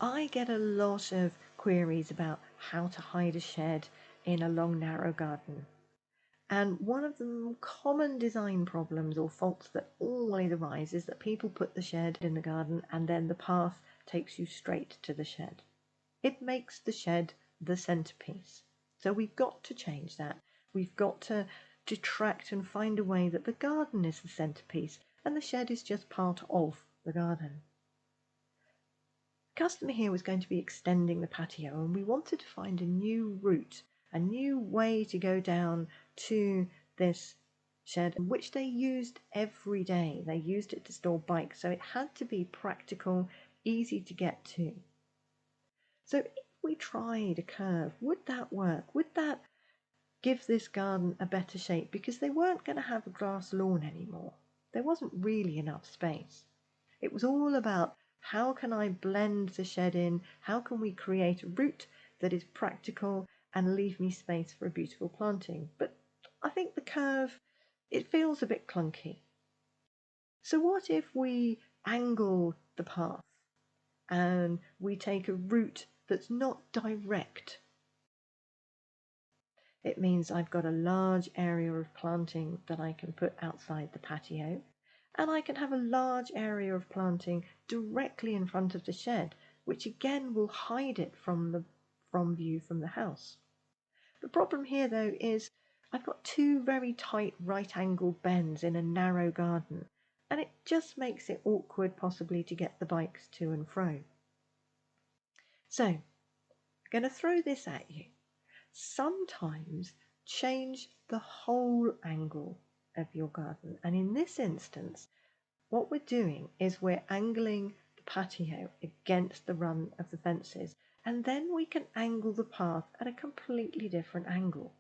I get a lot of queries about how to hide a shed in a long, narrow garden. And one of the common design problems or faults that always arise is that people put the shed in the garden and then the path takes you straight to the shed. It makes the shed the centerpiece. So we've got to change that. We've got to detract and find a way that the garden is the centerpiece and the shed is just part of the garden. The customer here was going to be extending the patio, and we wanted to find a new route, a new way to go down to this shed, which they used every day. They used it to store bikes, so it had to be practical, easy to get to. So if we tried a curve, would that work? Would that give this garden a better shape? Because they weren't going to have a grass lawn anymore. There wasn't really enough space. It was all about, how can I blend the shed in? How can we create a route that is practical and leave me space for a beautiful planting? But I think the curve, it feels a bit clunky. So what if we angle the path and we take a route that's not direct? It means I've got a large area of planting that I can put outside the patio, and I can have a large area of planting directly in front of the shed, which again will hide it from view from the house. The problem here though is I've got two very tight right angled bends in a narrow garden, and it just makes it awkward possibly to get the bikes to and fro. So I'm going to throw this at you. Sometimes change the whole angle of your garden, and in this instance what we're doing is we're angling the patio against the run of the fences, and then we can angle the path at a completely different angle.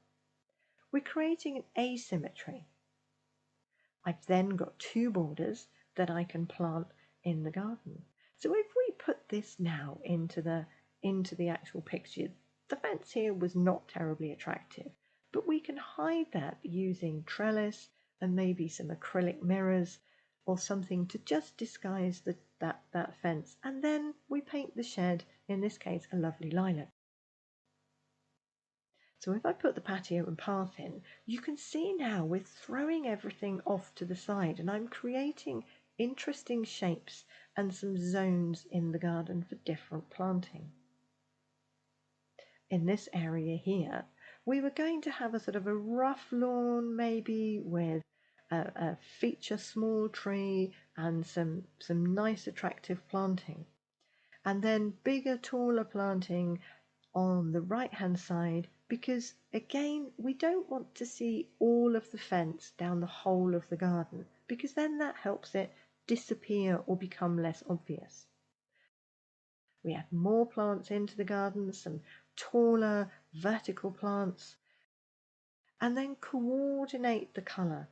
We're creating an asymmetry. I've then got two borders that I can plant in the garden. So if we put this now into the actual picture, the fence here was not terribly attractive, but we can hide that using trellis and maybe some acrylic mirrors or something to just disguise that fence, and then we paint the shed, in this case a lovely lilac. So if I put the patio and path in, you can see now we're throwing everything off to the side, and I'm creating interesting shapes and some zones in the garden for different planting. In this area here, we were going to have a sort of a rough lawn, maybe with a feature small tree and some nice attractive planting, and then bigger taller planting on the right hand side, because again we don't want to see all of the fence down the whole of the garden, because then that helps it disappear or become less obvious. We add more plants into the garden, some taller vertical plants, and then coordinate the colour.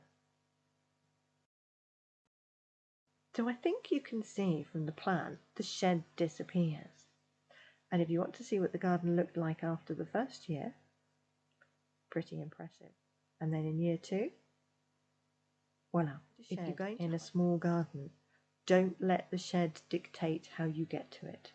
So I think you can see from the plan the shed disappears. And if you want to see what the garden looked like after the first year, pretty impressive. And then in year 2, voila. If you're going in a small garden, don't let the shed dictate how you get to it.